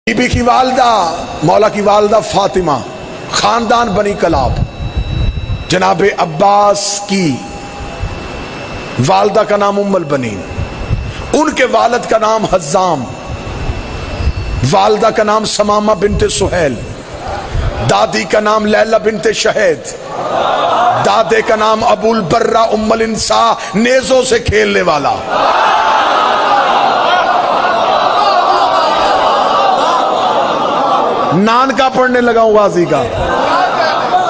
Be کی والدہ مولا کی والدہ فاطمہ، خاندان بنی کلاب، جناب عباس کی والدہ کا نام ام البنین، ان کے والد کا نام حزام، والدہ کا نام سمامہ بنت سہیل، دادی کا نام لیلہ بنت شہید، دادے کا نام ابو البرہ ام الانسا، نیزوں سے کھیلنے والا۔ نان کا پڑھنے لگا ہوں غازی کا،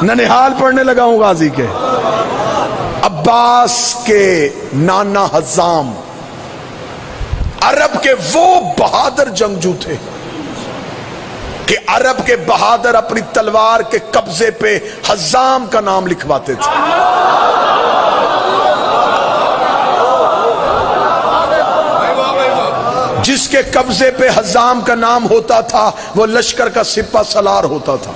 ننہال پڑھنے لگا ہوں غازی کے۔ عباس کے نانا حزام عرب کے وہ بہادر جنگجو تھے کہ عرب کے بہادر اپنی تلوار کے قبضے پہ حزام کا نام لکھواتے تھے۔ جس کے قبضے پہ حزام کا نام ہوتا تھا وہ لشکر کا سپہ سالار ہوتا تھا۔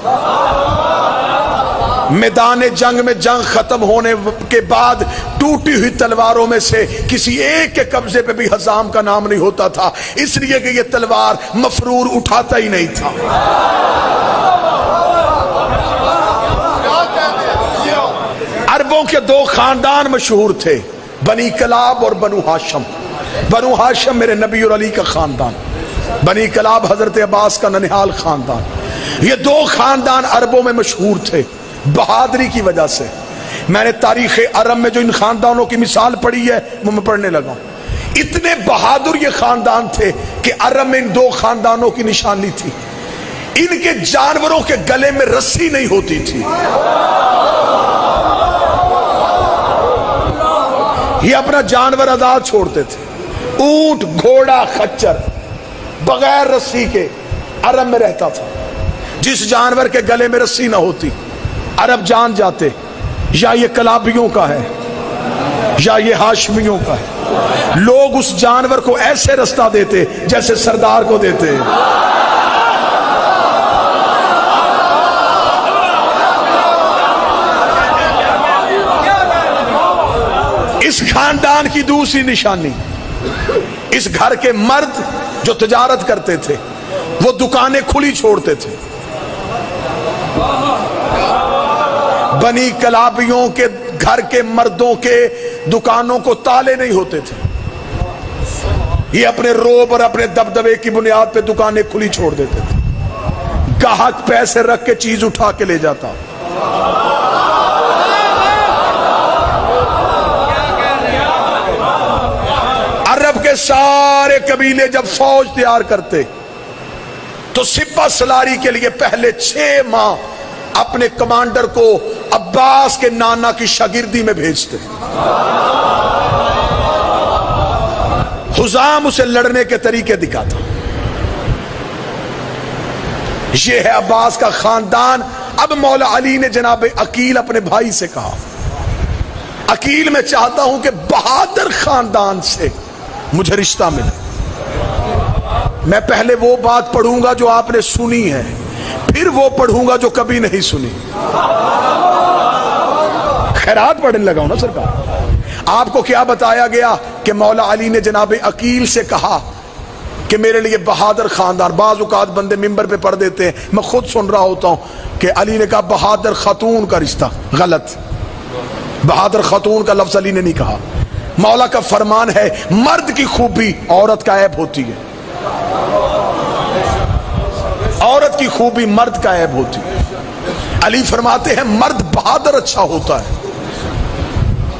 میدان جنگ میں جنگ ختم ہونے کے بعد ٹوٹی ہوئی تلواروں میں سے کسی ایک کے قبضے پہ بھی حزام کا نام نہیں ہوتا تھا، اس لیے کہ یہ تلوار مفرور اٹھاتا ہی نہیں تھا۔ عربوں کے دو خاندان مشہور تھے، بنی کلاب اور بنو ہاشم۔ بنو ہاشم میرے نبی اور علی کا خاندان، بنی کلاب حضرت عباس کا ننہال خاندان۔ یہ دو خاندان عربوں میں مشہور تھے بہادری کی وجہ سے۔ میں نے تاریخ عرب میں جو ان خاندانوں کی مثال پڑھی ہے وہ میں پڑھنے لگا ہوں۔ اتنے بہادر یہ خاندان تھے کہ عرب میں ان دو خاندانوں کی نشانی تھی، ان کے جانوروں کے گلے میں رسی نہیں ہوتی تھی۔ یہ اپنا جانور آزاد چھوڑتے تھے، اونٹ، گھوڑا، خچر، بغیر رسی کے عرب میں رہتا تھا۔ جس جانور کے گلے میں رسی نہ ہوتی عرب جان جاتے یا یہ کلابیوں کا ہے یا یہ ہاشمیوں کا ہے۔ لوگ اس جانور کو ایسے رستہ دیتے جیسے سردار کو دیتے۔ اس خاندان کی دوسری نشانی، اس گھر کے مرد جو تجارت کرتے تھے وہ دکانیں کھلی چھوڑتے تھے۔ بنی کلابیوں کے گھر کے مردوں کے دکانوں کو تالے نہیں ہوتے تھے، یہ اپنے روب اور اپنے دبدبے کی بنیاد پہ دکانیں کھلی چھوڑ دیتے تھے۔ گاہک پیسے رکھ کے چیز اٹھا کے لے جاتا۔ عرب کے سارے قبیلے جب فوج تیار کرتے تو سپہ سالاری کے لیے پہلے 6 ماہ اپنے کمانڈر کو عباس کے نانا کی شاگردی میں بھیجتے۔ حزام اسے لڑنے کے طریقے دکھاتا۔ یہ ہے عباس کا خاندان۔ اب مولا علی نے جناب عقیل اپنے بھائی سے کہا، عقیل میں چاہتا ہوں کہ بہادر خاندان سے مجھے رشتہ ملے۔ میں پہلے وہ بات پڑھوں گا جو آپ نے سنی ہے، پھر وہ پڑھوں گا جو کبھی نہیں سنی۔ خیرات پڑھنے لگا ہوں نا سرکار۔ آپ کو کیا بتایا گیا کہ مولا علی نے جناب عقیل سے کہا کہ میرے لیے بہادر خاندان۔ بعض اوقات بندے ممبر پہ پڑھ دیتے ہیں، میں خود سن رہا ہوتا ہوں کہ علی نے کہا بہادر خاتون کا رشتہ۔ غلط، بہادر خاتون کا لفظ علی نے نہیں کہا۔ مولا کا فرمان ہے مرد کی خوبی عورت کا عیب ہوتی ہے، عورت کی خوبی مرد کا عیب ہوتی ہے۔ علی فرماتے ہیں مرد بہادر اچھا ہوتا ہے،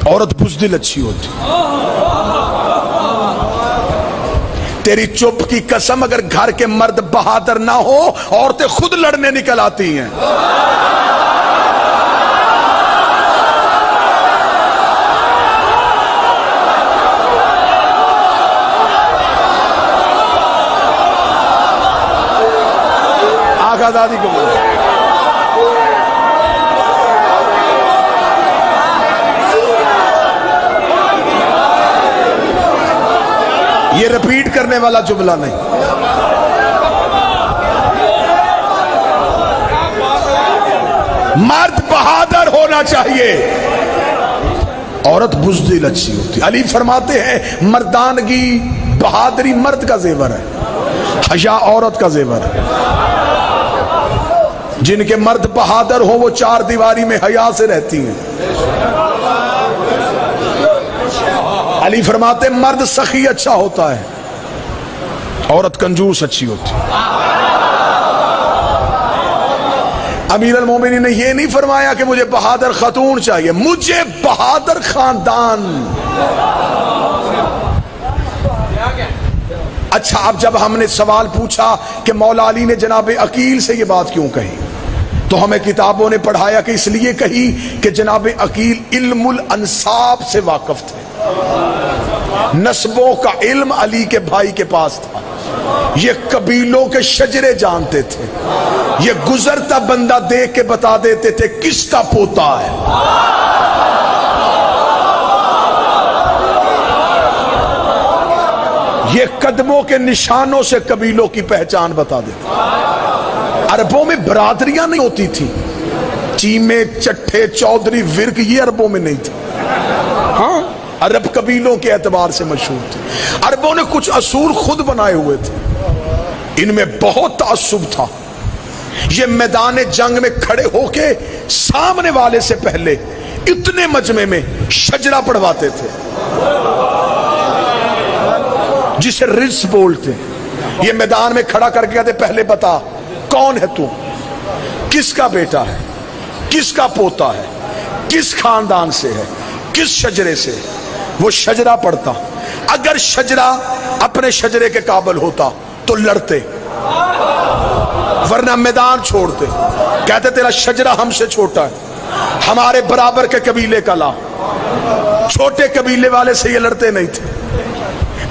عورت بزدل اچھی ہوتی ہے۔ تیری چپ کی قسم، اگر گھر کے مرد بہادر نہ ہو عورتیں خود لڑنے نکل آتی ہیں۔ آقا دادی کو بولو۔ یہ ریپیٹ کرنے والا جملہ نہیں۔ مرد بہادر ہونا چاہیے، عورت بزدل اچھی ہوتی۔ علی فرماتے ہیں مردانگی بہادری مرد کا زیور ہے، حیا عورت کا زیور ہے. جن کے مرد بہادر ہو وہ چار دیواری میں حیا سے رہتی ہیں. علی فرماتے مرد سخی اچھا ہوتا ہے، عورت کنجوس اچھی ہوتی ہے. امیر المومنین نے یہ نہیں فرمایا کہ مجھے بہادر خاتون چاہیے، مجھے بہادر خاندان. اچھا، اب جب ہم نے سوال پوچھا کہ مولا علی نے جناب عقیل سے یہ بات کیوں کہی، تو ہمیں کتابوں نے پڑھایا کہ اس لیے کہی کہ جناب عقیل علم الانساب سے واقف تھے. نسبوں کا علم علی کے بھائی کے پاس تھا. یہ قبیلوں کے شجرے جانتے تھے. یہ گزرتا بندہ دیکھ کے بتا دیتے تھے کس کا پوتا ہے. یہ قدموں کے نشانوں سے قبیلوں کی پہچان بتا دیتے. عربوں میں برادریاں نہیں ہوتی تھی، چیمے، چٹھے، چودھری، ورک، یہ عربوں میں نہیں تھی. ہاں، عرب قبیلوں کے اعتبار سے مشہور تھے. عربوں نے کچھ اصول خود بنائے ہوئے تھے، ان میں بہت تعصب تھا. یہ میدان جنگ میں کھڑے ہو کے سامنے والے سے پہلے اتنے مجمع میں شجرہ پڑھواتے تھے جسے رز بولتے. یہ میدان میں کھڑا کر کے کہتے پہلے بتا کون ہے تو، کس کا بیٹا ہے، کس کا پوتا ہے، کس خاندان سے ہے، کس شجرے سے. وہ شجرہ پڑھتا. اگر شجرہ اپنے شجرے کے قابل ہوتا تو لڑتے، ورنہ میدان چھوڑتے. کہتے تیرا شجرہ ہم سے چھوٹا ہے، ہمارے برابر کے قبیلے کا لا. چھوٹے قبیلے والے سے یہ لڑتے نہیں تھے،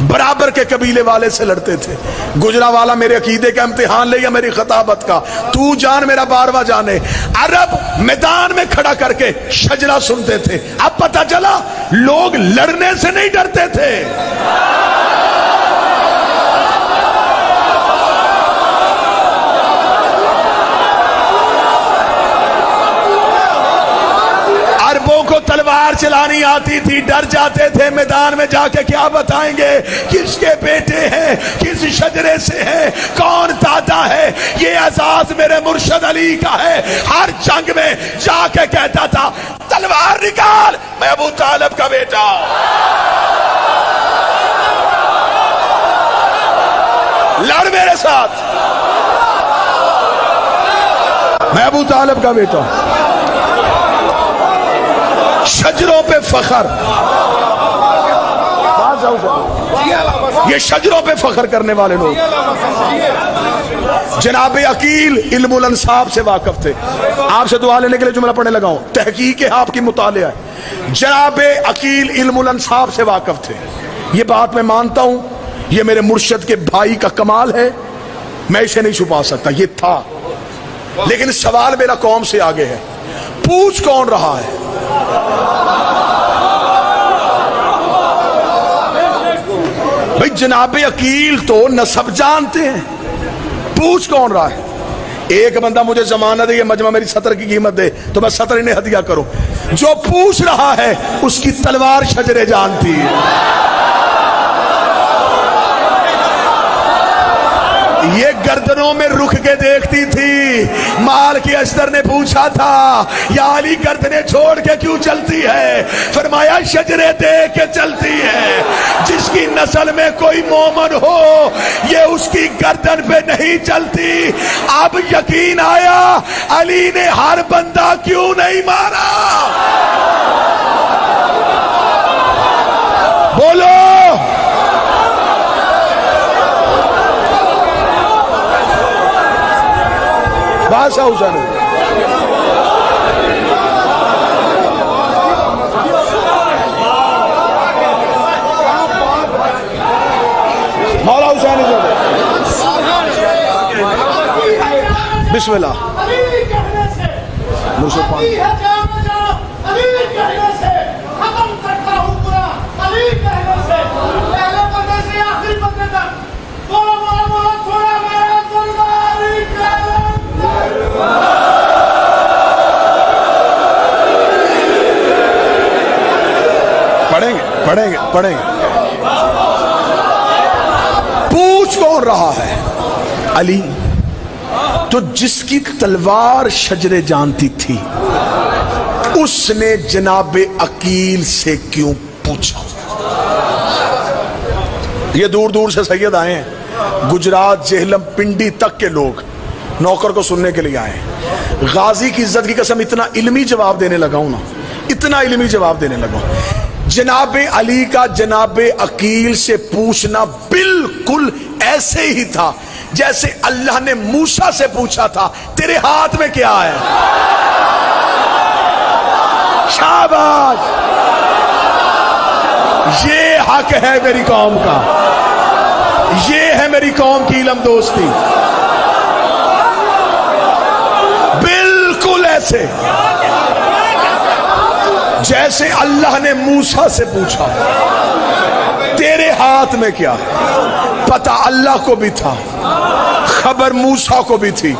برابر کے قبیلے والے سے لڑتے تھے. گجرا والا میرے عقیدے کا امتحان لے یا میری خطابت کا، تو جان میرا بارواں جانے. عرب میدان میں کھڑا کر کے شجرہ سنتے تھے. اب پتہ چلا لوگ لڑنے سے نہیں ڈرتے تھے. عربوں کو تلوار چلانی آتی تھی، ڈر جاتے تھے. میدان میں جا کے کیا بتائیں گے کس کے بیٹے ہیں، کس شجرے سے ہیں، کون دادا ہے. یہ اعزاز میرے مرشد علی کا ہے. ہر جنگ میں جا کے کہتا تھا تلوار نکال، میں ابو طالب کا بیٹا. لڑ میرے ساتھ، میں ابو طالب کا بیٹا. شجروں پہ فخر، یہ شجروں پہ فخر کرنے والے لوگ. جناب عقیل علم الانساب سے واقف تھے. آپ سے دعا لینے کے لیے جملہ پڑھنے لگا ہوں، تحقیق ہے آپ کی مطالعہ ہے. جناب عقیل علم الانساب سے واقف تھے. یہ بات میں مانتا ہوں، یہ میرے مرشد کے بھائی کا کمال ہے، میں اسے نہیں چھپا سکتا. یہ تھا، لیکن سوال میرا قوم سے آگے ہے. پوچھ کون رہا ہے؟ بھئی جناب عقیل تو نسب جانتے ہیں، پوچھ کون رہا ہے؟ ایک بندہ مجھے زمانہ دے، یہ مجمع میری 70 کی قیمت دے تو میں 70 انہیں ہدیہ کروں. جو پوچھ رہا ہے اس کی تلوار شجرے جانتی ہے. یہ گردنوں میں رخ کے دیکھتی تھی. مال کی اشتر نے پوچھا تھا یا علی گردنیں چھوڑ کے کیوں چلتی ہے؟ فرمایا شجرے دیکھ کے چلتی ہے. جس کی نسل میں کوئی مومن ہو یہ اس کی گردن پہ نہیں چلتی. اب یقین آیا علی نے ہر بندہ کیوں نہیں مارا. بولو بادشاہ حسین. مولا حسین بسم اللہ. پڑھیں گے. پوچھ کون رہا ہے؟ علی تو جس کی تلوار شجر جانتی تھی اس نے جناب عقیل سے کیوں پوچھا؟ یہ دور دور سے سید آئے ہیں، گجرات، جہلم، پنڈی تک کے لوگ نوکر کو سننے کے لیے آئے ہیں۔ غازی کی عزت کی قسم اتنا علمی جواب دینے لگا ہوں نا، اتنا علمی جواب دینے لگا ہوں۔ جناب علی کا جناب عقیل سے پوچھنا بالکل ایسے ہی تھا جیسے اللہ نے موسیٰ سے پوچھا تھا تیرے ہاتھ میں کیا ہے؟ شاباش، یہ حق ہے میری قوم کا، یہ ہے میری قوم کی علم دوستی، بالکل ایسے جیسے اللہ نے موسیٰ سے پوچھا تیرے ہاتھ میں کیا ہے۔ پتہ اللہ کو بھی تھا، خبر موسیٰ کو بھی تھی،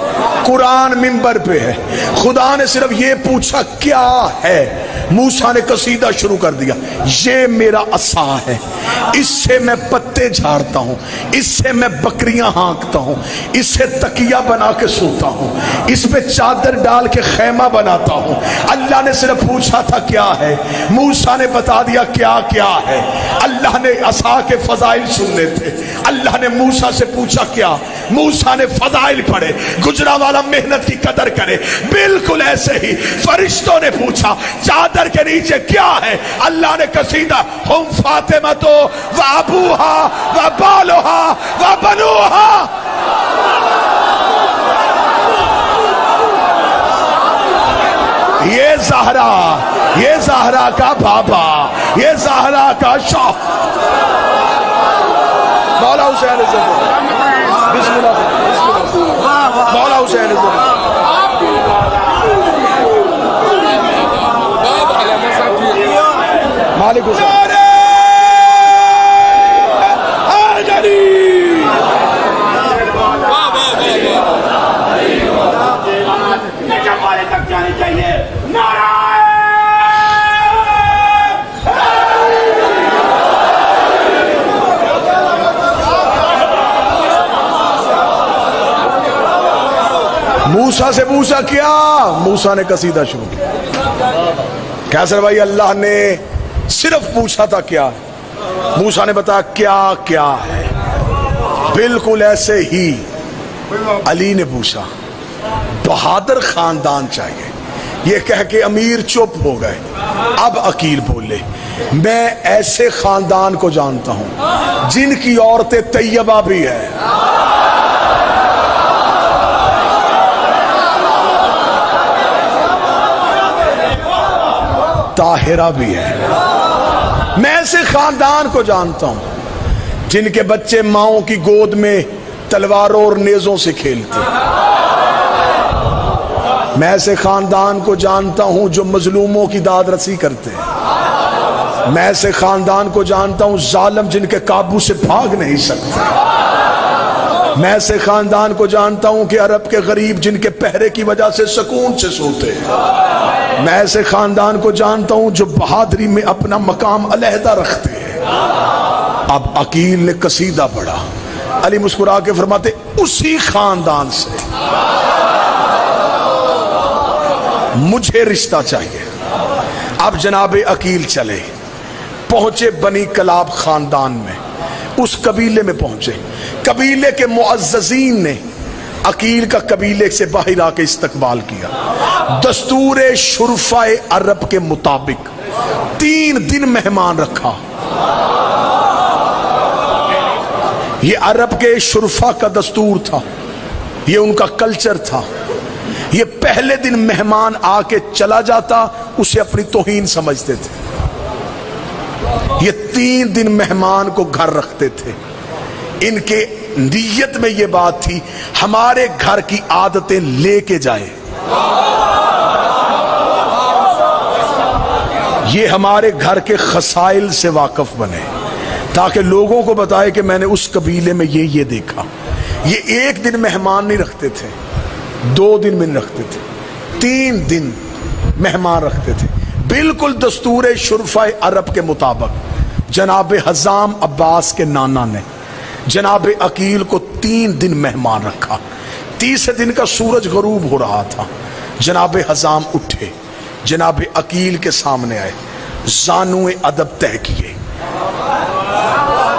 قرآن منبر پہ ہے، خدا نے صرف یہ پوچھا کیا ہے، موسیٰ نے قصیدہ شروع کر دیا، یہ میرا عصا ہے، اس سے میں پتے جھاڑتا ہوں، اس سے میں بکریاں ہانکتا ہوں، اس سے تکیہ بنا کے سوتا ہوں، اس پہ چادر ڈال کے خیمہ بناتا ہوں۔ اللہ نے صرف پوچھا تھا کیا ہے، موسیٰ نے بتا دیا کیا کیا ہے۔ اللہ نے عصا کے فضائل سننے تھے، اللہ نے موسیٰ سے پوچھا کیا، موسیٰ نے فضائل پڑھے۔ گجرا والا محنت کی قدر کرے۔ بالکل ایسے ہی فرشتوں نے پوچھا چادر کے نیچے کیا ہے، اللہ نے قصیدہ ہم فاطمہ تو و ابوہا و بالوہا و بنوہا، یہ زہرا، یہ زہرا کا بابا، یہ زہرا کا شوق۔ مولا حسین عزت، بسم اللہ، مولا حسین عزت، مالک حسین موسیٰ سے پوچھا کیا، موسیٰ نے قصیدہ شروع کیا۔ کیسر بھائی اللہ نے صرف پوچھا تھا کیا، موسیٰ نے بتایا کیا کیا ہے۔ بالکل ایسے ہی علی نے پوچھا، بہادر خاندان چاہیے، یہ کہہ کے امیر چپ ہو گئے۔ اب عقیل بولے، میں ایسے خاندان کو جانتا ہوں جن کی عورتیں طیبہ بھی ہے، طاہرہ بھی ہے۔ میں ایسے خاندان کو جانتا ہوں جن کے بچے ماؤں کی گود میں تلواروں اور نیزوں سے کھیلتے۔ میں ایسے خاندان کو جانتا ہوں جو مظلوموں کی داد رسی کرتے ہیں۔ میں ایسے خاندان کو جانتا ہوں ظالم جن کے قابو سے بھاگ نہیں سکتے۔ میں ایسے خاندان کو جانتا ہوں کہ عرب کے غریب جن کے پہرے کی وجہ سے سکون سے سوتے ہیں۔ میں ایسے خاندان کو جانتا ہوں جو بہادری میں اپنا مقام علیحدہ رکھتے ہیں۔ اب عقیل نے قصیدہ پڑھا، علی مسکرا کے فرماتے اسی خاندان سے مجھے رشتہ چاہیے۔ اب جناب عقیل چلے، پہنچے بنی کلاب خاندان میں، اس قبیلے میں پہنچے۔ قبیلے کے معززین نے عقیل کا قبیلے سے باہر آ کے استقبال کیا۔ دستور شرفاء عرب کے مطابق 3 دن مہمان رکھا۔ یہ عرب کے شرفاء کا دستور تھا، یہ ان کا کلچر تھا۔ یہ پہلے دن مہمان آ کے چلا جاتا اسے اپنی توہین سمجھتے تھے۔ یہ 3 دن مہمان کو گھر رکھتے تھے۔ ان کے نیت میں یہ بات تھی ہمارے گھر کی عادتیں لے کے جائے، یہ ہمارے گھر کے خصائل سے واقف بنے، تاکہ لوگوں کو بتائے کہ میں نے اس قبیلے میں یہ دیکھا۔ یہ 1 دن مہمان نہیں رکھتے تھے، 2 دن میں نہیں رکھتے تھے، 3 دن مہمان رکھتے تھے، بالکل دستور شرفاء عرب کے مطابق۔ جناب حزام عباس کے نانا نے جناب عقیل کو 3 دن مہمان رکھا. تیسرے دن کا سورج غروب ہو رہا تھا. جناب حزام اٹھے, جناب عقیل کے سامنے آئے, زانو ادب طے کیے,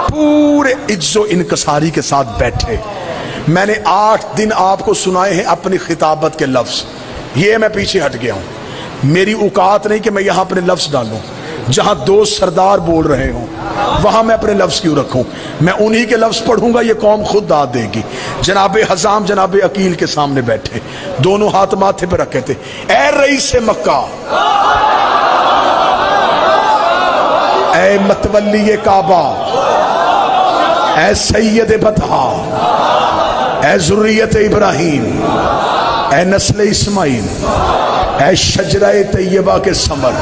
پورے عجز و انکساری کے ساتھ بیٹھے. میں نے 8 دن آپ کو سنائے ہیں اپنی خطابت کے لفظ, یہ میں پیچھے ہٹ گیا ہوں. میری اوقات نہیں کہ میں یہاں اپنے لفظ ڈالوں. جہاں 2 سردار بول رہے ہوں وہاں میں اپنے لفظ کیوں رکھوں؟ میں انہی کے لفظ پڑھوں گا, یہ قوم خود داد دے گی. جناب حزام جناب عقیل کے سامنے بیٹھے, دونوں ہاتھ ماتھے پہ رکھے تھے. اے رئیس مکہ, اے متولی کعبہ, اے سید بطحا, اے ذریت ابراہیم, اے نسل اسماعیل, اے شجرہ طیبہ کے ثمر,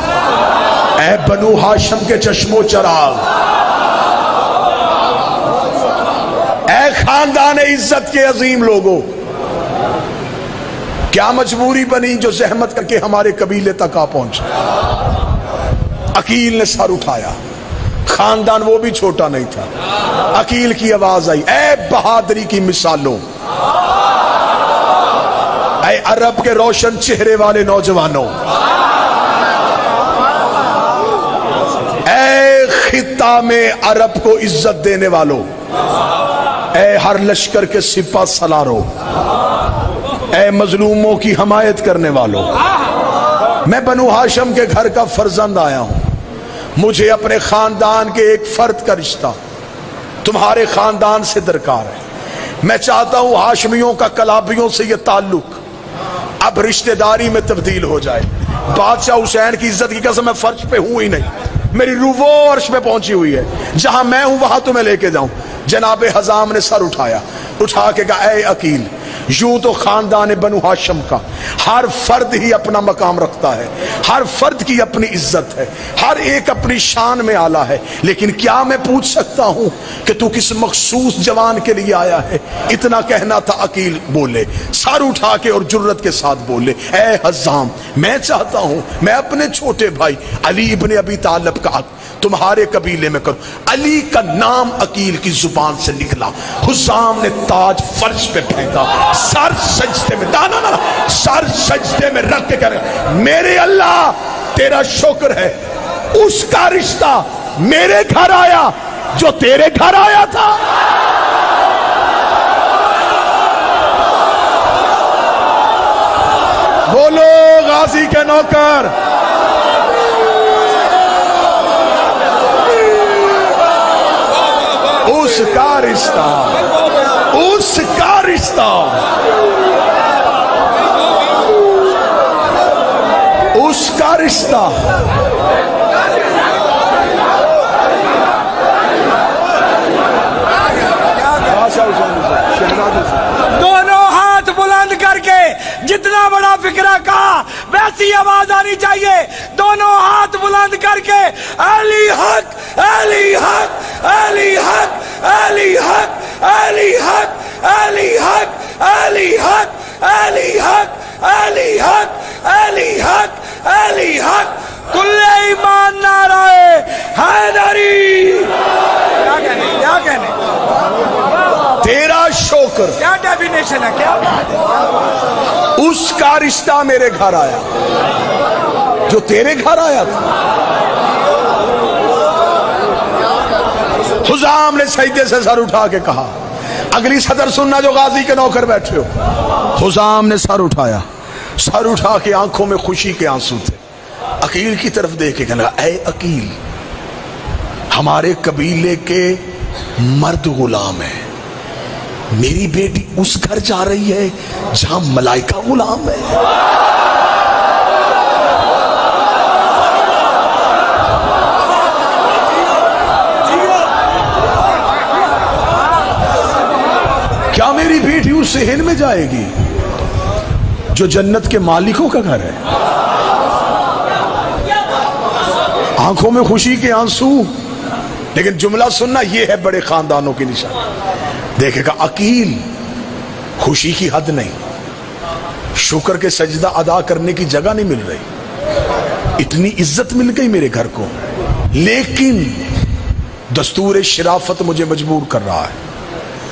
اے بنو ہاشم کے چشم و چراغ, اے خاندان عزت کے عظیم لوگوں, کیا مجبوری بنی جو زحمت کر کے ہمارے قبیلے تک آ پہنچے؟ عقیل نے سر اٹھایا, خاندان وہ بھی چھوٹا نہیں تھا. عقیل کی آواز آئی, اے بہادری کی مثالوں, اے عرب کے روشن چہرے والے نوجوانوں, اے خطہ میں عرب کو عزت دینے والوں, اے ہر لشکر کے سپہ سالاروں, اے مظلوموں کی حمایت کرنے والوں, میں بنو ہاشم کے گھر کا فرزند آیا ہوں. مجھے اپنے خاندان کے ایک فرد کا رشتہ تمہارے خاندان سے درکار ہے. میں چاہتا ہوں ہاشمیوں کا کلابیوں سے یہ تعلق اب رشتہ داری میں تبدیل ہو جائے. بادشاہ حسین کی عزت کی قسم میں فرش پہ ہوں ہی نہیں, میری روح وہ عرش پہ پہنچی ہوئی ہے, جہاں میں ہوں وہاں تمہیں لے کے جاؤں. جناب حزام نے سر اٹھایا, اٹھا کے کہا, اے عقیل, یوں تو خاندان بنو ہاشم کا ہر فرد ہی اپنا مقام رکھتا ہے, ہر فرد کی اپنی عزت ہے, ہر ایک اپنی شان میں آلہ ہے, لیکن کیا میں پوچھ سکتا ہوں کہ تو کس مخصوص جوان کے لیے آیا ہے؟ اتنا کہنا تھا. عقیل بولے, سر اٹھا کے اور جرت کے ساتھ بولے, اے حزام, میں چاہتا ہوں میں اپنے چھوٹے بھائی علی ابن ابی طالب کا تمہارے قبیلے میں کروں. علی کا نام عقیل کی زبان سے نکلا. حزام نے تاج فرش پہ پھینکا, سر سجدے میں, سر سجدے میں رکھ کے کرے, میرے اللہ تیرا شکر ہے, اس کا رشتہ میرے گھر آیا جو تیرے گھر آیا تھا. بولو غازی کے نوکر, اس کا رشتہ, اس کا رشتہ, اس کا رشتہ. دونوں ہاتھ بلند کر کے جتنا بڑا فکرہ کہا ویسی آواز آنی چاہیے. دونوں ہاتھ بلند کر کے علی حق, علی حق, علی حق, علی حق, علی حق, علی حق, علی حق, علی حق, علی حق, علی حق, علی حق, کل ایمان نعرہ حیدری. کیا کہنے تیرا شکر, کیا ڈیفینیشن ہے, کیا اس کا رشتہ میرے گھر آیا جو تیرے گھر آیا تھا. حزام نے سجدے سے سر اٹھا کے کہا, اگلی صدر سننا جو غازی کے نوکر بیٹھے ہو. حزام نے سر اٹھایا, سر اٹھا کے آنکھوں میں خوشی کے آنسو تھے. عقیل کی طرف دیکھ کے کہنے لگا, اے عقیل, ہمارے قبیلے کے مرد غلام ہیں, میری بیٹی اس گھر جا رہی ہے جہاں ملائکہ غلام ہے. کیا میری بیٹی اس صحن میں جائے گی جو جنت کے مالکوں کا گھر ہے؟ آنکھوں میں خوشی کے آنسو, لیکن جملہ سننا, یہ ہے بڑے خاندانوں کی نشان. دیکھے گا عقیل, خوشی کی حد نہیں, شکر کے سجدہ ادا کرنے کی جگہ نہیں مل رہی, اتنی عزت مل گئی میرے گھر کو, لیکن دستور شرافت مجھے مجبور کر رہا ہے.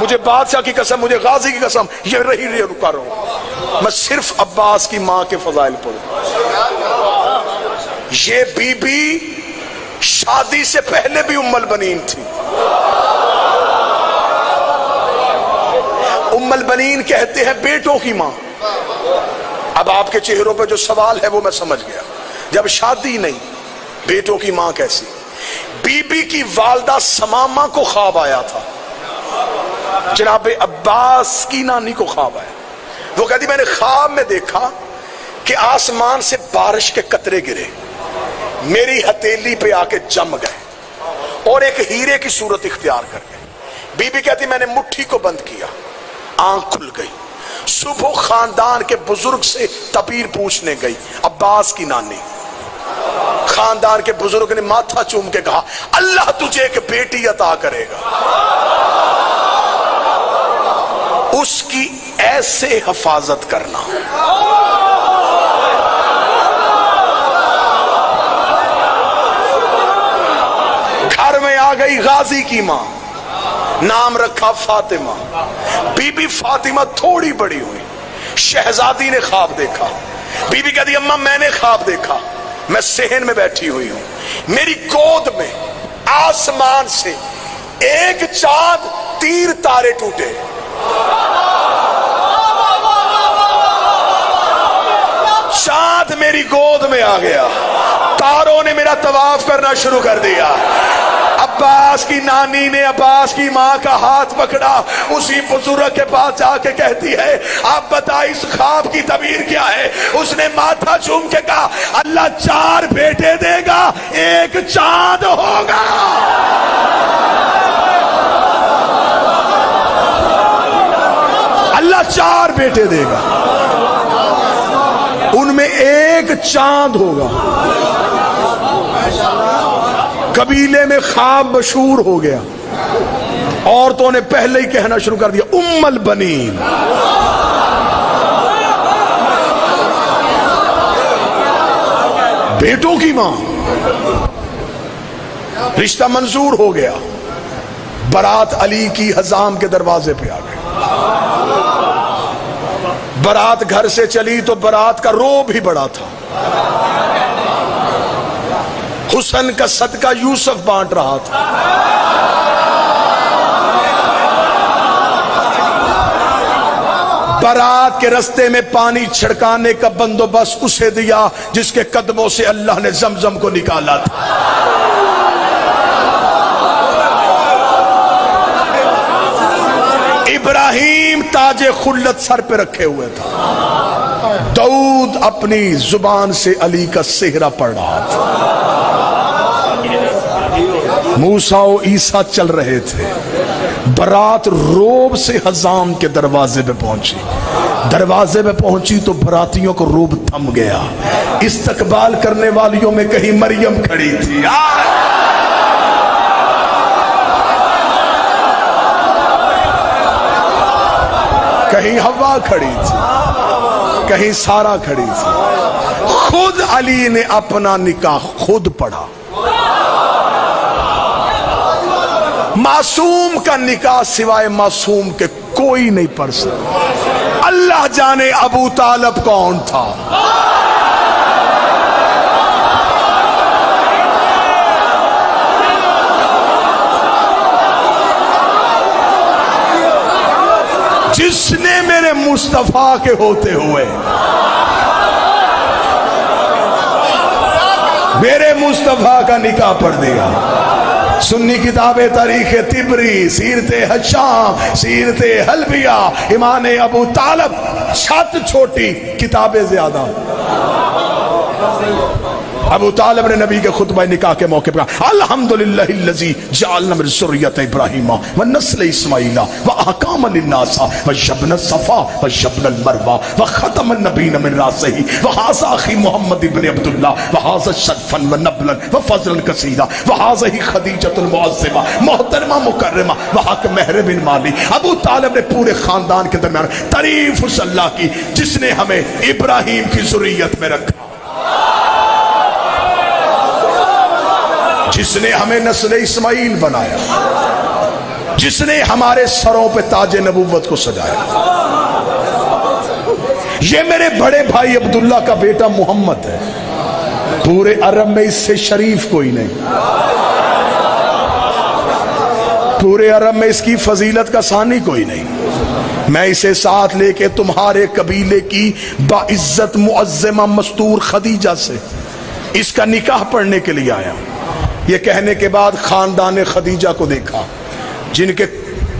مجھے بادشاہ کی قسم، مجھے غازی کی قسم، یہ رہی رکا رہا ہوں، میں صرف عباس کی ماں کے فضائل پڑھوں۔ یہ بی بی شادی سے پہلے بھی ام البنین تھی۔ ام البنین کہتے ہیں بیٹوں کی ماں۔ اب آپ کے چہروں پہ جو سوال ہے وہ میں سمجھ گیا، جب شادی نہیں بیٹوں کی ماں کیسی؟ بی بی کی والدہ سمامہ کو خواب آیا تھا، جناب عباس کی نانی کو خواب آیا، وہ کہتی میں نے خواب میں دیکھا کہ آسمان سے بارش کے قطرے گرے، میری ہتھیلی پہ آ کے جم گئے اور ایک ہیرے کی صورت اختیار کر گئے۔ بی بی کہتی میں نے مٹھی کو بند کیا، آنکھ کھل گئی، صبح خاندان کے بزرگ سے تعبیر پوچھنے گئی، عباس کی نانی۔ خاندان کے بزرگ نے ماتھا چوم کے کہا اللہ تجھے ایک بیٹی عطا کرے گا، اس کی ایسے حفاظت کرنا۔ گھر میں آ گئی غازی کی ماں، نام رکھا فاطمہ۔ بی بی فاطمہ تھوڑی بڑی ہوئی، شہزادی نے خواب دیکھا۔ بی بی کہتی اماں میں نے خواب دیکھا، میں صحن میں بیٹھی ہوئی ہوں، میری گود میں آسمان سے ایک چاند تیر تارے ٹوٹے، چاند میری گود میں آ گیا، تاروں نے میرا طواف کرنا شروع کر دیا۔ عباس کی نانی نے عباس کی ماں کا ہاتھ پکڑا، اسی بزرگ کے پاس جا کے کہتی ہے آپ بتائیں اس خواب کی تعبیر کیا ہے؟ اس نے ماتھا چوم کے کہا اللہ 4 بیٹے دے گا، ایک چاند ہوگا۔ اللہ 4 بیٹے دے گا، ان میں ایک چاند ہوگا۔ قبیلے میں خواب مشہور ہو گیا، عورتوں نے پہلے ہی کہنا شروع کر دیا ام البنین۔ بیٹوں کی ماں، رشتہ منظور ہو گیا، بارات علی کی حزام کے دروازے پہ آ گئی۔ بارات گھر سے چلی تو بارات کا روب بھی بڑا تھا، حسن کا صدقہ یوسف بانٹ رہا تھا۔ بارات کے رستے میں پانی چھڑکانے کا بندوبست اسے دیا جس کے قدموں سے اللہ نے زمزم کو نکالا تھا۔ ابراہیم تاج خلت سر پہ رکھے ہوئے تھا، داؤد اپنی زبان سے علی کا سہرا پڑھ رہا تھا، موسیٰ و عیسیٰ چل رہے تھے۔ برات روب سے حزام کے دروازے پہ پہنچی، دروازے پہ پہنچی تو براتیوں کو روب تھم گیا۔ استقبال کرنے والیوں میں کہیں مریم کھڑی تھی، کہیں حوا کھڑی تھی، کہیں سارا کھڑی تھی۔ خود علی نے اپنا نکاح خود پڑھا۔ معصوم کا نکاح سوائے معصوم کے کوئی نہیں پڑھ سکتا۔ اللہ جانے ابو طالب کون تھا۔ جس نے میرے مصطفیٰ کے ہوتے ہوئے میرے مصطفیٰ کا نکاح پڑھ دیا۔ سنی کتاب تاریخ طبری، سیرت حشام، سیرت حلبیہ، امام ابو طالب، چھت چھوٹی کتابیں زیادہ۔ ابو طالب نے نبی کے خطبہ نکاح کے موقع پر کہا الحمدللہ الذی جعلنا من ذریۃ ابراہیم ونسل اسماعیل واحکام للناس وجبن الصفا وجبن المروہ وختم النبیین من راسہ وہذا اخی محمد ابن عبداللہ وہذا شرفا ونبلا وفضلا کثیرا وہذا خدیجۃ المعظمہ محترمہ مکرمہ وحق مہر بن مالی۔ ابو طالب نے پورے خاندان کے درمیان تعریف اس اللہ کی جس نے ہمیں ابراہیم کی ذریت میں رکھا، جس نے ہمیں نسل اسماعیل بنایا۔ جس نے ہمارے سروں پہ تاج نبوت کو سجایا. یہ میرے بڑے بھائی عبداللہ کا بیٹا محمد ہے. پورے عرب میں اس سے شریف کوئی نہیں. پورے عرب میں اس کی فضیلت کا ثانی کوئی نہیں. میں اسے ساتھ لے کے تمہارے قبیلے کی باعزت معظمہ مستور خدیجہ سے اس کا نکاح پڑھنے کے لیے آیا. یہ کہنے کے بعد خاندان خدیجہ کو دیکھا جن کے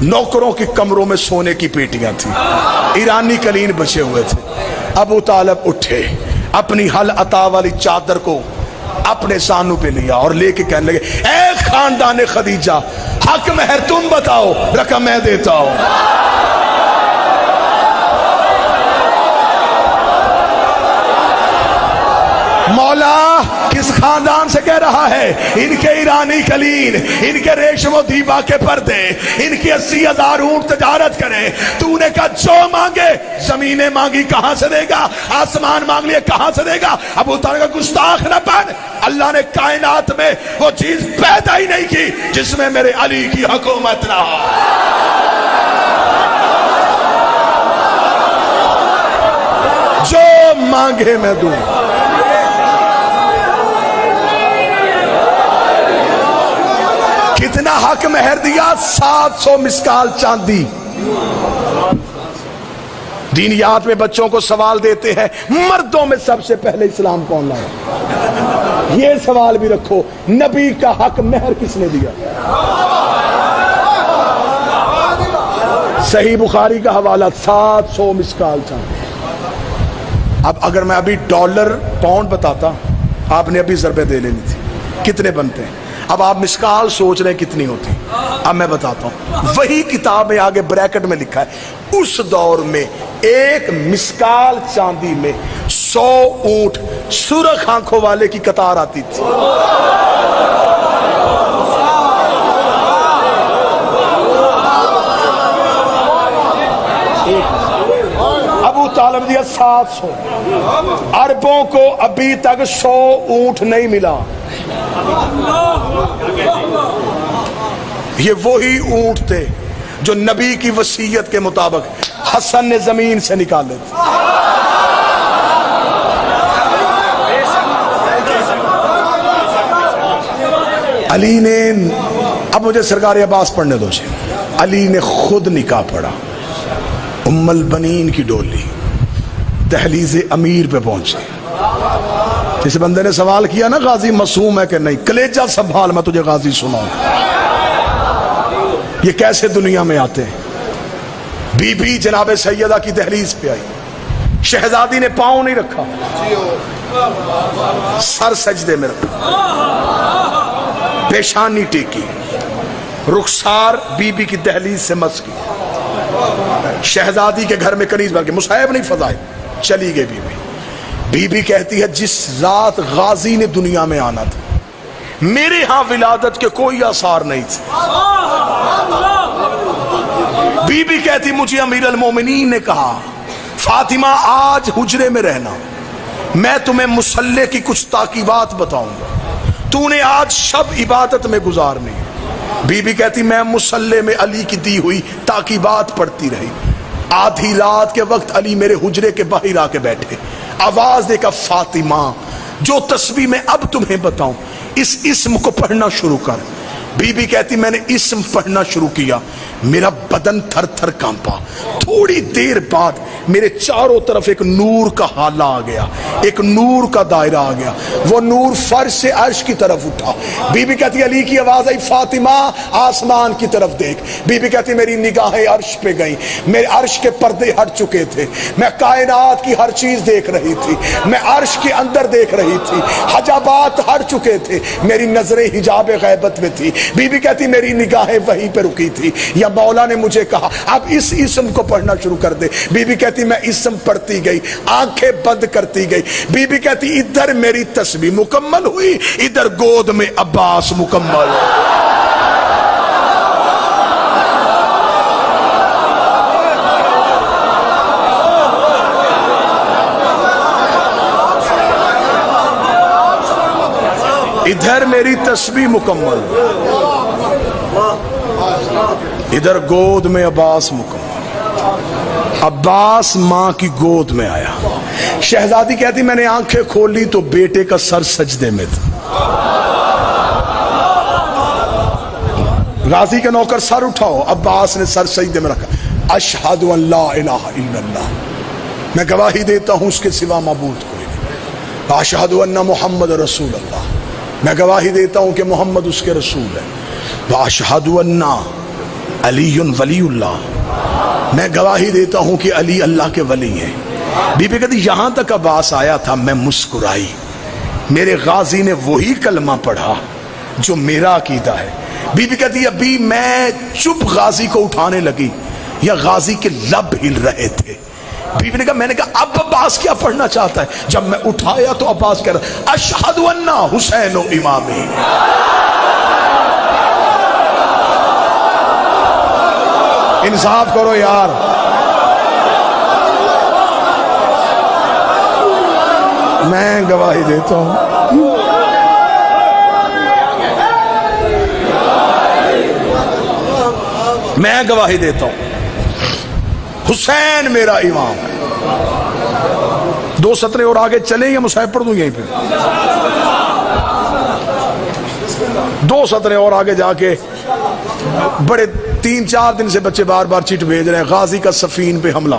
نوکروں کی کمروں میں سونے کی پیٹیاں تھیں, ایرانی قلین بچے ہوئے تھے. ابو طالب اٹھے, اپنی حل عطا والی چادر کو اپنے سانوں پہ لیا اور لے کے کہنے لگے, اے خاندان خدیجہ, حق مہر تم بتاؤ, رقم میں دیتا ہوں. مولا کس خاندان سے کہہ رہا ہے؟ ان کے ایرانی قلین, ان کے ریشم و دیبا کے پردے, ان کی 80,000 اونٹ تجارت کریں. تو نے کہا جو مانگے, زمینیں مانگی کہاں سے دے گا, آسمان مانگ لیے کہاں سے دے گا. ابو طالب کا گستاخ نہ بن, اللہ نے کائنات میں وہ چیز پیدا ہی نہیں کی جس میں میرے علی کی حکومت نہ ہو. جو مانگے میں دوں. کتنا حق مہر دیا؟ 700 مسکال چاندی. دینیات میں بچوں کو سوال دیتے ہیں, مردوں میں سب سے پہلے اسلام کون لایا؟ یہ سوال بھی رکھو, نبی کا حق مہر کس نے دیا؟ صحیح بخاری کا حوالہ 700 مسکال چاندی. اب اگر میں ابھی ڈالر پاؤنڈ بتاتا, آپ نے ابھی ضربے دے لینی تھی, کتنے بنتے ہیں؟ اب آپ مسکال سوچ رہے ہیں کتنی ہوتی. اب میں بتاتا ہوں, وہی کتاب میں آگے بریکٹ میں لکھا ہے, اس دور میں ایک مسکال چاندی میں 100 اونٹ سرخ آنکھوں والے کی قطار آتی تھی. ابو طالب دیا 700. عربوں کو ابھی تک 100 اونٹ نہیں ملا. یہ وہی اونٹ تھے جو نبی کی وصیت کے مطابق حسن نے زمین سے نکالے تھے. علی نے, اب مجھے سرکار عباس پڑھنے دو. علی نے خود نکاح پڑھا. ام البنین کی ڈولی دہلیز امیر پہ پہنچے. جس بندے نے سوال کیا نا غازی معصوم ہے کہ نہیں, کلیجہ سنبھال, میں تجھے غازی سناؤں. یہ کیسے دنیا میں آتے ہیں؟ بی بی جناب سیدہ کی دہلیز پہ آئی, شہزادی نے پاؤں نہیں رکھا, سر سجدے میں رکھا, پیشانی ٹیکی, رخسار بی بی کی دہلیز سے مس کی. شہزادی کے گھر میں کنیز بن کے مصاحب نہیں فضائے, چلی گئی بی بی. بی بی کہتی ہے جس رات غازی نے دنیا میں آنا تھا میرے ہاں ولادت کے کوئی آثار نہیں تھے. بی بی کہتی مجھے امیر المومنین نے کہا فاطمہ آج حجرے میں رہنا, میں تمہیں مصلی کی کچھ تاکیبات بتاؤں گا, تو نے آج شب عبادت میں گزارنی. بی بی کہتی میں مصلی میں علی کی دی ہوئی تاکیبات پڑھتی رہی. آدھی رات کے وقت علی میرے حجرے کے باہر آ کے بیٹھے, آواز دے کر فاطمہ جو تسبیح میں اب تمہیں بتاؤں اس اسم کو پڑھنا شروع کر. بی بی کہتی میں نے اسم پڑھنا شروع کیا, میرا بدن تھر تھر کانپا. تھوڑی دیر بعد میرے چاروں طرف ایک نور کا حالہ آ گیا, ایک نور کا دائرہ آ گیا, وہ نور فرش سے عرش کی طرف اٹھا. بی بی کہتی علی کی آواز آئی فاطمہ آسمان کی طرف دیکھ. بی بی کہتی میری نگاہیں عرش پہ گئیں, میرے عرش کے پردے ہٹ چکے تھے, میں کائنات کی ہر چیز دیکھ رہی تھی, میں عرش کے اندر دیکھ رہی تھی, حجابات ہٹ چکے تھے, میری نظریں حجاب غیبت میں تھی. بی بی کہتی میری نگاہیں وہیں پہ رکی تھی, یا مولا نے مجھے کہا اب اس اسم کو پڑھنا شروع کر دے. بی بی کہتی میں اسم پڑھتی گئی, آنکھیں بند کرتی گئی. بی بی کہتی ادھر میری تسبیح مکمل ہوئی, ادھر گود میں عباس مکمل. ادھر میری تسبیح مکمل, ادھر گود میں عباس مکمل، عباس ماں کی گود میں آیا. شہزادی کہتی میں نے آنکھیں کھولی تو بیٹے کا سر سجدے میں تھا. غازی کا نوکر سر اٹھاؤ، عباس نے سر سجدے میں رکھا. اشہد ان لا الہ الا اللہ، میں گواہی دیتا ہوں اس کے سوا معبود کوئی نہیں. اشہد ان محمد رسول اللہ، میں گواہی دیتا ہوں کہ محمد اس کے رسول ہے. اشہد ان علی ولی اللہ، میں گواہی دیتا ہوں کہ علی اللہ کے ولی ہیں. بی بی کہتی یہاں تک عباس آیا تھا میں مسکرائی. میرے غازی نے وہی کلمہ پڑھا جو میرا عقیدہ ہے. بی بی کہتی ابھی میں چپ غازی کو اٹھانے لگی یا غازی کے لب ہل رہے تھے. بی بی نے کہا میں نے کہا اب عباس کیا پڑھنا چاہتا ہے؟ جب میں اٹھایا تو عباس کہہ رہا اشہد ان حسین و امامی. انصاف کرو یار. میں گواہی دیتا ہوں میں گواہی دیتا ہوں حسین میرا امام ہے. 2 سطریں اور آگے چلیں یا مصحف پڑھ دوں یہیں پہ؟ 2 سطریں اور آگے جا کے بڑے 3-4 دن سے بچے بار بار چٹ بھیج رہے ہیں. غازی کا سفین پہ حملہ،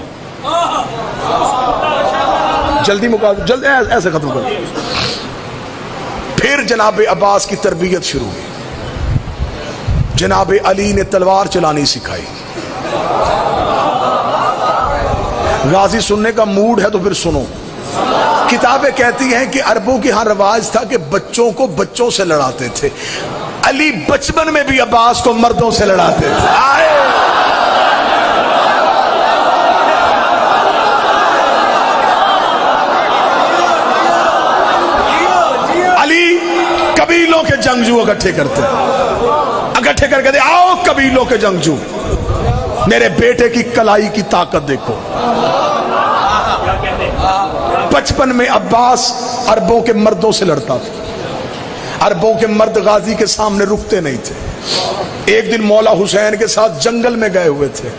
جلدی مقابلہ جلد ایسے ختم کرو. پھر جناب عباس کی تربیت شروع ہوئی. جناب علی نے تلوار چلانی سکھائی. غازی سننے کا موڈ ہے تو پھر سنو. کتابیں کہتی ہیں کہ عربوں کے ہاں رواج تھا کہ بچوں کو بچوں سے لڑاتے تھے. علی بچپن میں بھی عباس کو مردوں سے لڑاتے تھے. علی قبیلوں کے جنگجو اکٹھے کرتے، اکٹھے کر کے دے آؤ قبیلوں کے جنگجو، میرے بیٹے کی کلائی کی طاقت دیکھو. بچپن میں عباس عربوں کے مردوں سے لڑتا تھا. عربوں کے مرد غازی کے سامنے رکتے نہیں تھے. ایک دن مولا حسین کے ساتھ جنگل میں گئے ہوئے تھے.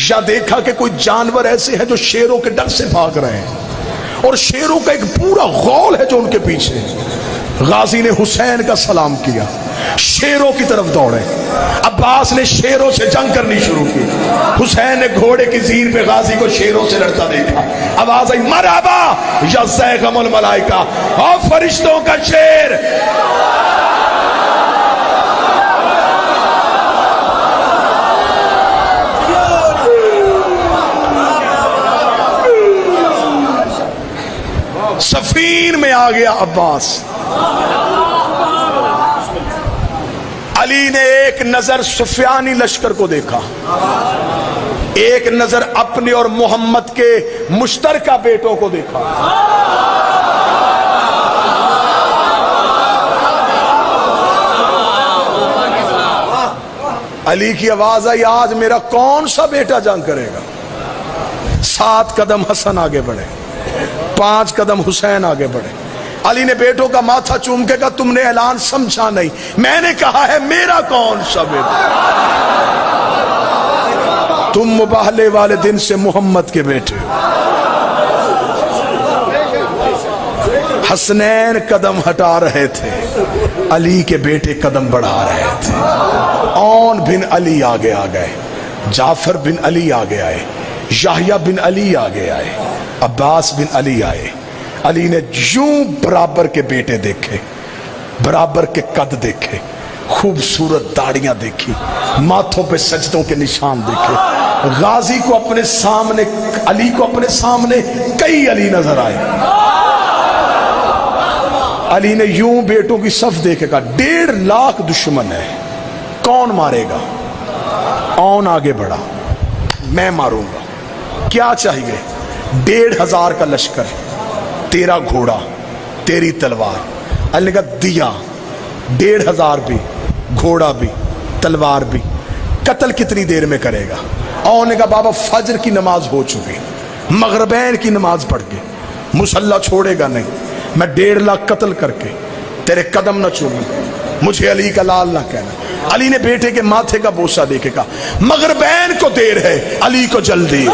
یا دیکھا کہ کوئی جانور ایسے ہیں جو شیروں کے ڈر سے بھاگ رہے ہیں اور شیروں کا ایک پورا غول ہے جو ان کے پیچھے. غازی نے حسین کا سلام کیا، شیروں کی طرف دوڑے. عباس نے شیروں سے جنگ کرنی شروع کی. حسین نے گھوڑے کی زین پہ غازی کو شیروں سے لڑتا دیکھا. آواز آئی مرحبا یا زیغم الملائکہ، اور فرشتوں کا شیر. سفین میں آ گیا عباس. علی نے ایک نظر سفیانی لشکر کو دیکھا، ایک نظر اپنے اور محمد کے مشترکہ بیٹوں کو دیکھا. علی کی آواز آئی آج میرا کون سا بیٹا جنگ کرے گا؟ 7 قدم حسن آگے بڑھے، 5 قدم حسین آگے بڑھے. علی نے بیٹوں کا ماتھا چوم کے کہا تم نے اعلان سمجھا نہیں، میں نے کہا ہے میرا کون سا بیٹا. تم مباہلے والے دن سے محمد کے بیٹے ہو. حسنین قدم ہٹا رہے تھے، علی کے بیٹے قدم بڑھا رہے تھے. اون بن علی آگے آ گئے، جعفر بن علی آگے آئے، یحییٰ بن علی آگے آئے، عباس بن علی آئے. علی نے یوں برابر کے بیٹے دیکھے، برابر کے قد دیکھے، خوبصورت داڑیاں دیکھی، ماتھوں پہ سجدوں کے نشان دیکھے. غازی کو اپنے سامنے، علی کو اپنے سامنے کئی علی نظر آئے. علی نے یوں بیٹوں کی صف دیکھے کہا 1.5 لاکھ دشمن ہے، کون مارے گا؟ اون آگے بڑھا، میں ماروں گا. کیا چاہیے؟ 1,500 کا لشکر، تیرا گھوڑا، تیری تلوار. علی نے کہا دیا. 1,500 بھی، گھوڑا بھی، تلوار بھی. قتل کتنی دیر میں کرے گا؟ اور نے کہا بابا فجر کی نماز ہو چکی، مغربین کی نماز پڑھ کے مسلح چھوڑے گا نہیں. میں 1.5 لاکھ قتل کر کے تیرے قدم نہ چوموں، مجھے علی کا لال نہ کہنا. علی نے بیٹے کے ماتھے کا بوسہ دے کے کہا مغربین کو دیر ہے علی کو جلدی.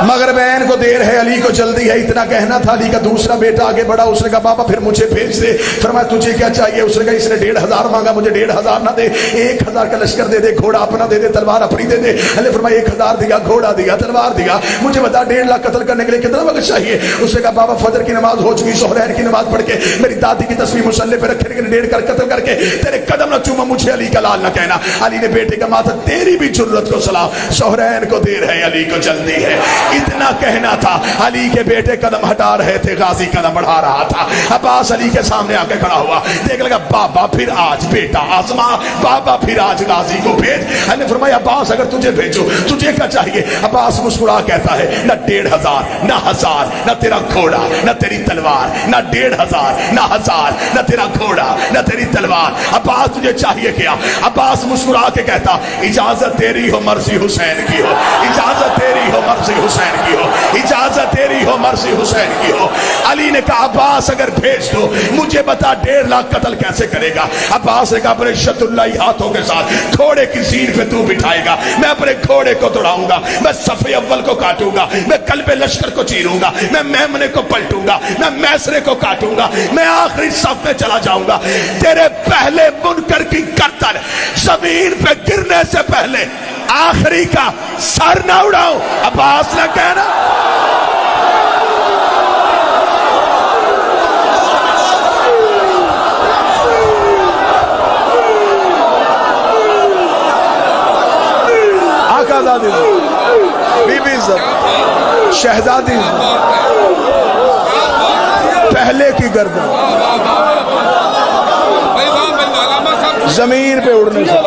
مغربین کو دیر ہے علی کو جلدی ہے. اتنا کہنا تھا. علی کا دوسرا بیٹا آگے بڑھا. اس نے کہا بابا پھر مجھے بھیج دے. فرمایا تجھے کیا چاہیے؟ اس نے کہا اس نے 1500 مانگا, مجھے 1500 نہ دے, 1000 کا لشکر دے دے, گھوڑا اپنا دے دے, تلوار اپنی دے دے. علی فرمایا 1000 دیا, گھوڑا دیا, تلوار دیا, مجھے بتا 1.5 لاکھ قتل کرنے کے لیے کتنا وقت چاہیے؟ اس نے کہا بابا فجر کی نماز ہو چکی, ظہر کی نماز پڑھ کے میری دادی کی تصویر مصلی پہ رکھنے کے لیے 1.5 کر قتل کر کے تیرے قدم نہ چوما, مجھے علی کا لال نہ کہنا. علی نے بیٹے کا ماتھا, تیری بھی جرت کو سلام, ظہرین کو دیر ہے علی کو جلدی ہے. اتنا کہنا تھا. علی کے بیٹے قدم ہٹا رہے تھے, غازی قدم بڑھا رہا تھا. عباس علی کے سامنے آ کے کھڑا ہوا, دیکھ لگا بابا پھر آج بیٹا آزما, بابا پھر آج غازی کو بھیج. علی نے فرمایا عباس اگر تجھے بھیجو تجھے کیا چاہیے؟ عباس مسکرا کہتا ہے نہ 1500 نہ 1000 نہ تیرا گھوڑا نہ تیری تلوار, نہ 1500 نہ 1000 نہ تیرا گھوڑا نہ تیری تلوار. عباس تجھے چاہیے کیا؟ عباس مسکرا کے کہتا اجازت تیری ہو مرضی حسین کی ہو, اجازت تیری ہو مرضی حسین کی ہو, اجازت تیری ہو مرضی حسین کی ہو. علی نے کہا عباس اگر بھیج دو مجھے بتا 1.5 لاکھ قتل کیسے کرے گا؟ عباس نے کہا اپنے شد اللہ ہاتھوں کے ساتھ گھوڑے کی زین پہ تو بٹھائے گا, میں اپنے گھوڑے کو دوڑاؤں گا, میں صف اول کو کاٹوں گا, میں قلب لشکر کو چیروں گا, میں میمنے کو پلٹوں گا, میں میسرے کو کاٹوں گا, میں آخری صف میں چلا جاؤں گا. تیرے پہلے منکر کی کرتن زمین پہ گرنے سے پہلے آخری کا سر نہ اڑاؤں. عباس نے کہنا آقازادی بی بی عزت شہزادی پہلے کی گردن زمین پہ اڑنے سے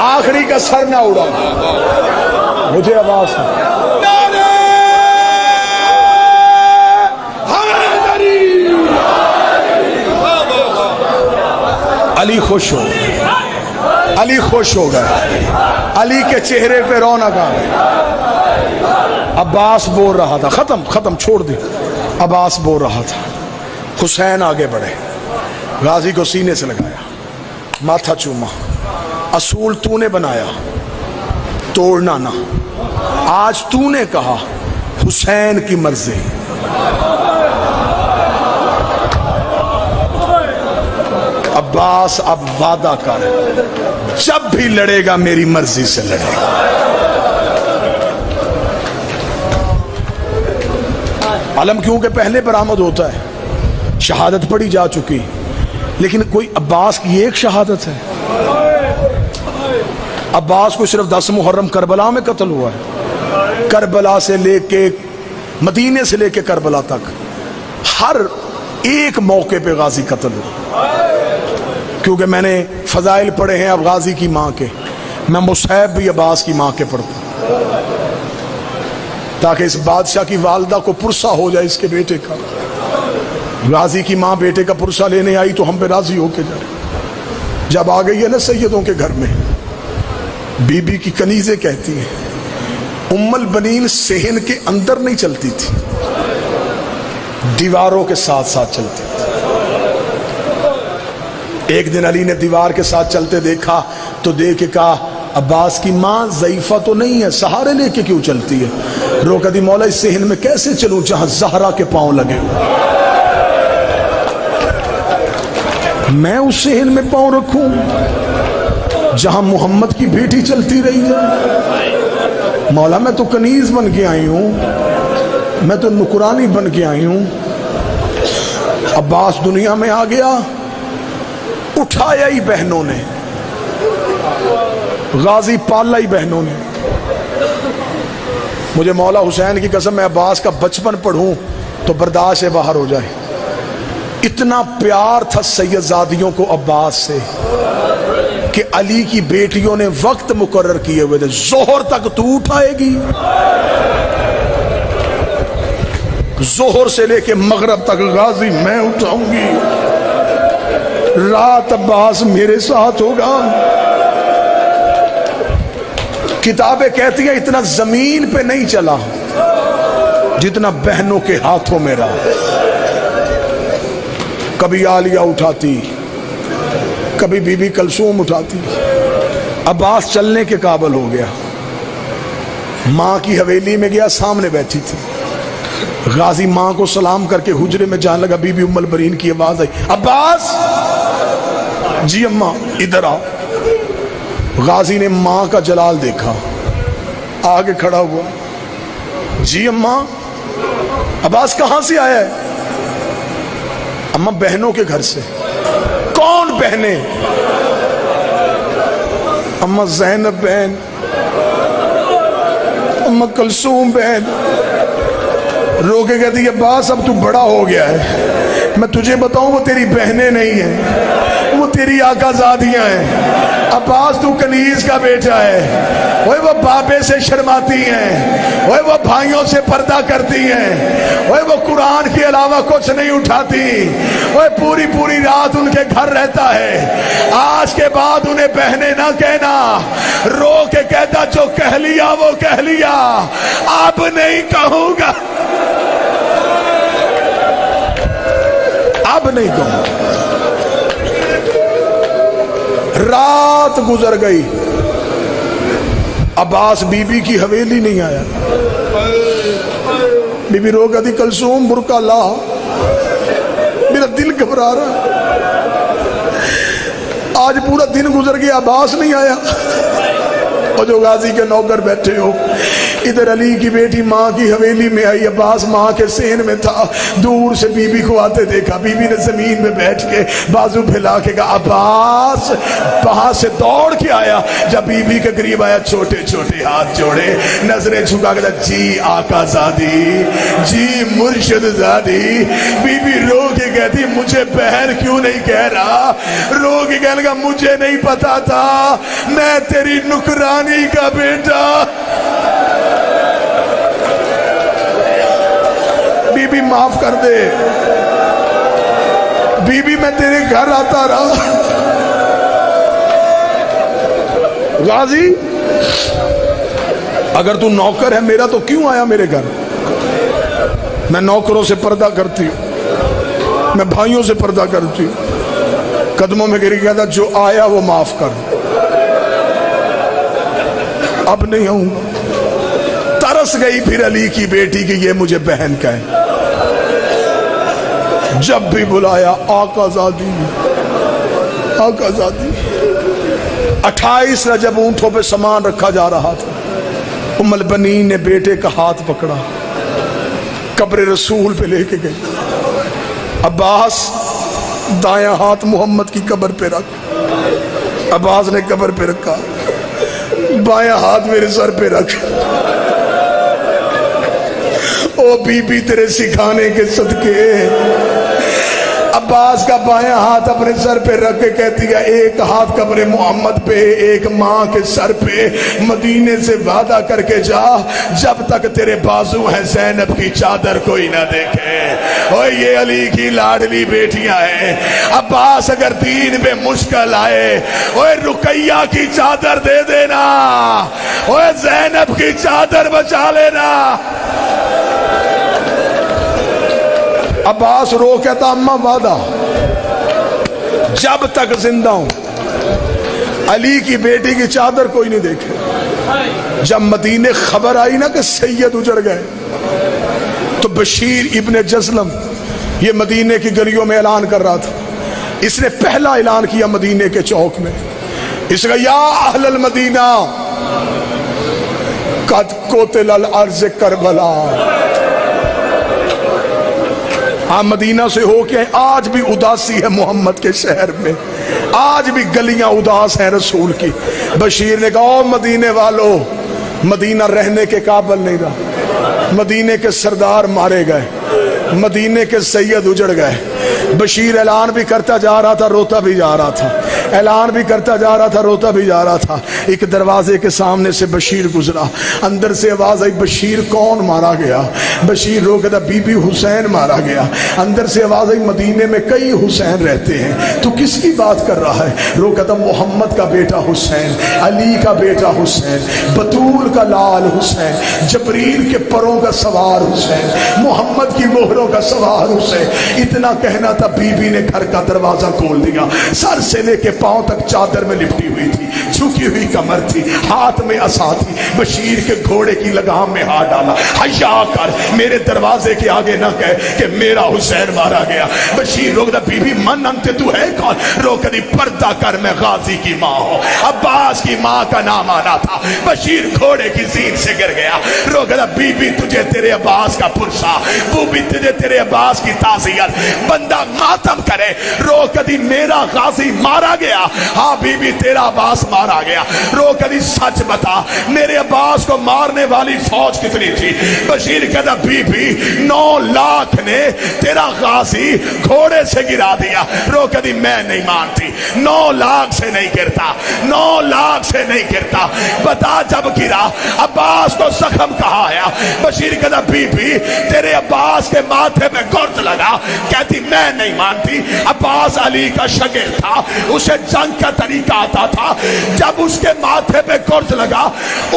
آخری کا سر نہ اڑا. مجھے آواز علی خوش ہو, علی خوش ہو گئے, علی کے چہرے پہ رونق آ گئی. عباس بول رہا تھا ختم چھوڑ دی. عباس بول رہا تھا. حسین آگے بڑھے, غازی کو سینے سے لگایا, ماتھا چوما. اصول تو نے بنایا, توڑنا نہ. آج تو نے کہا حسین کی مرضی. عباس اب وعدہ کر, جب بھی لڑے گا میری مرضی سے لڑے گا. علم کیونکہ پہلے برآمد ہوتا ہے, شہادت پڑھی جا چکی, لیکن کوئی عباس کی ایک شہادت ہے. عباس کو صرف 10 محرم کربلا میں قتل ہوا ہے. کربلا سے لے کے مدینے سے لے کے کربلا تک ہر ایک موقع پہ غازی قتل ہوا. کیونکہ میں نے فضائل پڑھے ہیں اب غازی کی ماں کے, میں مصحف بھی عباس کی ماں کے پڑھتا ہوں تاکہ اس بادشاہ کی والدہ کو پرسہ ہو جائے اس کے بیٹے کا. غازی کی ماں بیٹے کا پرسہ لینے آئی تو ہم پہ راضی ہو کے جائے. جب آ گئی ہے نا سیدوں کے گھر میں, بی بی کی کنیزیں کہتی ہیں ام البنین صحن کے اندر نہیں چلتی تھی, دیواروں کے ساتھ ساتھ چلتی تھی. ایک دن علی نے دیوار کے ساتھ چلتے دیکھا تو دیکھ کے کہا عباس کی ماں ضعیفہ تو نہیں ہے, سہارے لے کے کیوں چلتی ہے؟ روکا دی مولا اس صحن میں کیسے چلوں جہاں زہرا کے پاؤں لگے, میں اس صحن میں پاؤں رکھوں جہاں محمد کی بیٹی چلتی رہی ہے؟ مولا میں تو کنیز بن کے آئی ہوں, میں تو نکرانی بن کے آئی ہوں. عباس دنیا میں آ گیا, اٹھایا ہی بہنوں نے, غازی پالا ہی بہنوں نے. مجھے مولا حسین کی قسم میں عباس کا بچپن پڑھوں تو برداشت سے باہر ہو جائے. اتنا پیار تھا سیدزادیوں کو عباس سے کہ علی کی بیٹیوں نے وقت مقرر کیے ہوئے تھے, ظہر تک تو اٹھائے گی, ظہر سے لے کے مغرب تک غازی میں اٹھاؤں گی, رات عباس میرے ساتھ ہوگا. کتابیں کہتی ہیں اتنا زمین پہ نہیں چلا جتنا بہنوں کے ہاتھوں میں رہا. کبھی عالیہ اٹھاتی، کبھی بی بی کلثوم اٹھاتی۔ عباس چلنے کے قابل ہو گیا، ماں کی حویلی میں گیا، سامنے بیٹھی تھی، غازی ماں کو سلام کر کے حجرے میں جانے لگا، بی بی ام البرین کی آواز آئی، عباس! جی اماں ادھر آؤ۔ غازی نے ماں کا جلال دیکھا، آگے کھڑا ہوا، جی اماں عباس کہاں سے آیا ہے؟ اماں بہنوں کے گھر سے۔ کون بہنیں؟ اماں زینب بہن، اماں کلثوم بہن۔ رو کے کہتی ہے عباس اب تو بڑا ہو گیا ہے، میں تجھے بتاؤں وہ تیری بہنیں نہیں ہیں، وہ تیری آقا زادیاں ہیں۔ عباس تو کنیز کا بیٹا ہے، وہ بابے سے شرماتی ہیں، وہ بھائیوں سے پردہ کرتی ہیں، وہ قرآن کے علاوہ کچھ نہیں اٹھاتی، وہ پوری پوری رات ان کے گھر رہتا ہے۔ آج کے بعد انہیں بہنیں نہ کہنا، رو کے کہتا جو کہہ لیا وہ کہہ لیا، اب نہیں کہوں گا، اب نہیں کہوں۔ رات گزر گئی، عباس بی بی کی حویلی نہیں آیا۔ بی بی رو کہتی کلثوم برقع لا، میرا دل گھبرا رہا۔ آج پورا دن گزر گیا، عباس نہیں آیا۔ اور جو غازی کے نوکر بیٹھے ہو، ادھر علی کی بیٹی ماں کی حویلی میں آئی، عباس ماں کے سین میں تھا، دور سے بی بی کو آتے دیکھا، بی بی نے زمین میں بیٹھ کے بازو پھیلا کے کہا عباس، وہاں سے دوڑ کے آیا، جب بی بی کے قریب آیا چھوٹے چھوٹے ہاتھ جوڑے، نظریں جھکا کے کہا جی آقا زادی، جی مرشد زادی۔ بی بی رو کے کہتی مجھے بہن کیوں نہیں کہہ رہا؟ رو کے کہنے لگا مجھے نہیں پتا تھا، میں تیری نکرانی کا بیٹا۔ بی بی معاف کر دے، بی بی میں تیرے گھر آتا رہا۔ غازی اگر تو نوکر ہے میرا تو کیوں آیا میرے گھر؟ میں نوکروں سے پردہ کرتی ہوں، میں بھائیوں سے پردہ کرتی ہوں۔ قدموں میں گر گیا تھا، جو آیا وہ معاف کر، اب نہیں آؤں گا۔ ترس گئی پھر علی کی بیٹی کہ یہ مجھے بہن کہے، جب بھی بلایا آقا زادی، آقا زادی۔ 28 رجب اونٹوں پہ سامان رکھا جا رہا تھا، ام البنین نے بیٹے کا ہاتھ پکڑا، قبر رسول پہ لے کے گئی۔ عباس دایاں ہاتھ محمد کی قبر پہ رکھ، عباس نے قبر پہ رکھا، بایاں ہاتھ میرے سر پہ رکھ۔ او بی بی تیرے سکھانے کے صدقے، عباس کا بایاں ہاتھ اپنے سر پہ رکھ کے کہتی ہے ایک ہاتھ قبر محمد پہ، ایک ماں کے سر پہ، مدینے سے وعدہ کر کے جا جب تک تیرے بازو ہیں زینب کی چادر کوئی نہ دیکھے۔ اوہ یہ علی کی لاڈلی بیٹیاں ہیں، عباس اگر دین پہ مشکل آئے اوہ رقیہ کی چادر دے دینا، اوہ زینب کی چادر بچا لینا۔ عباس رو کہتا اماں وعدہ، جب تک زندہ ہوں علی کی بیٹی کی چادر کوئی نہیں دیکھے۔ جب مدینے خبر آئی نا کہ سید اجڑ گئے تو بشیر ابن جزلم یہ مدینے کی گلیوں میں اعلان کر رہا تھا، اس نے پہلا اعلان کیا مدینے کے چوک میں، اس کا یا اہل المدینہ قد قتل الارض کربلا۔ مدینہ سے ہو کے آج بھی اداسی ہے محمد کے شہر میں، آج بھی گلیاں اداس ہیں رسول کی۔ بشیر نے کہا او مدینے والو، مدینہ رہنے کے قابل نہیں رہا، مدینے کے سردار مارے گئے، مدینے کے سید اجڑ گئے۔ بشیر اعلان بھی کرتا جا رہا تھا، روتا بھی جا رہا تھا، اعلان بھی کرتا جا رہا تھا، روتا بھی جا رہا تھا۔ ایک دروازے کے سامنے سے بشیر گزرا، اندر سے آواز آئی بشیر کون مارا گیا؟ بشیر رو کہتا بی بی حسین مارا گیا۔ اندر سے آواز آئی مدینے میں کئی حسین رہتے ہیں، تو کس کی بات کر رہا ہے؟ رو کہتا محمد کا بیٹا حسین، علی کا بیٹا حسین، بطول کا لال حسین، جبریل کے پروں کا سوار حسین، محمد کی مہروں کا سوار حسین۔ اتنا کہنا تھا کہتا بی نے گھر کا دروازہ کھول دیا، سر سے لے کے پاؤں تک چادر میں لپٹی ہوئی تھی، جھکی ہوئی کمر تھی، ہاتھ میں عصا تھی، بشیر کے گھوڑے کی لگام میں ہاتھ ڈالا، حیا کر میرے دروازے کے آگے نہ کہے کہ میرا حسین مارا گیا۔ بشیر روک دا بی بی من انت تو ہے کون؟ روک دی پردہ کر میں غازی کی ماں ہوں، عباس کی ماں کا نام آنا تھا۔ بشیر گھوڑے کی زین سے گر گیا، روک دا بی بی تجھے تیرے عباس کا پرسا، وہ بھی تجھے تیرے عباس کی تعزیت، بندہ ماتم کرے، روک دی میرا غازی مارا گیا، ہاں بی بی تیرا عباس مارا گیا، روک دی سچ بتا میرے عباس کو مارنے والی فوج کتنی تھی؟ بشیر کہتا بی بی 9 لاکھ نے تیرا غازی گھوڑے سے گرا دیا۔ روک دی میں نہیں مانتی، 9 لاکھ سے نہیں گرتا، 9 لاکھ سے نہیں گرتا، بتا جب گرا عباس کو زخم کہا آیا؟ بشیر کہتا بی بی تیرے عباس کے ماتھے میں گرد لگا، کہتی میں نہیں مانتی، عباس علی کا شاگرد تھا، اسے جنگ کا طریقہ آتا تھا، جب اس کے ماتھے پہ گرد لگا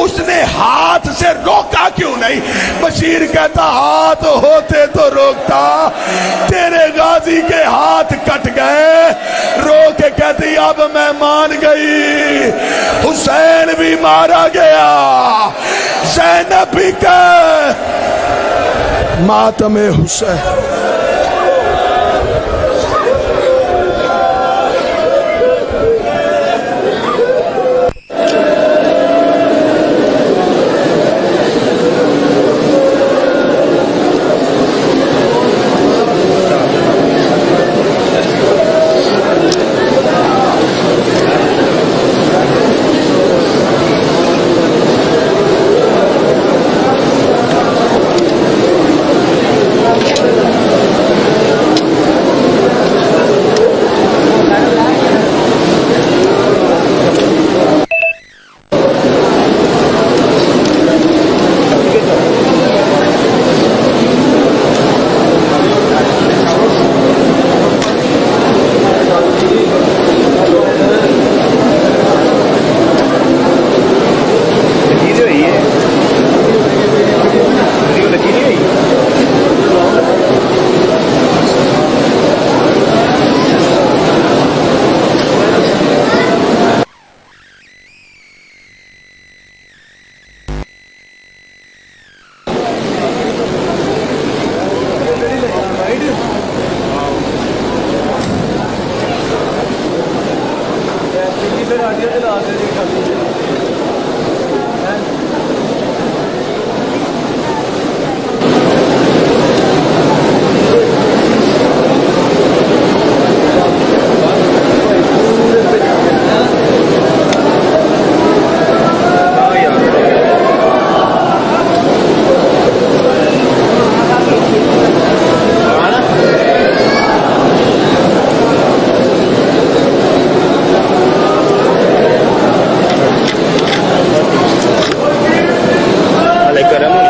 اس نے ہاتھ سے روکا کیوں نہیں؟ بشیر کہتا ہاتھ ہوتے تو روکتا، تیرے غازی کے ہاتھ کٹ گئے۔ رو کے کہتی اب میں مان گئی، حسین بھی مارا گیا، زینب بھی کہ ماتم حسین۔ کرم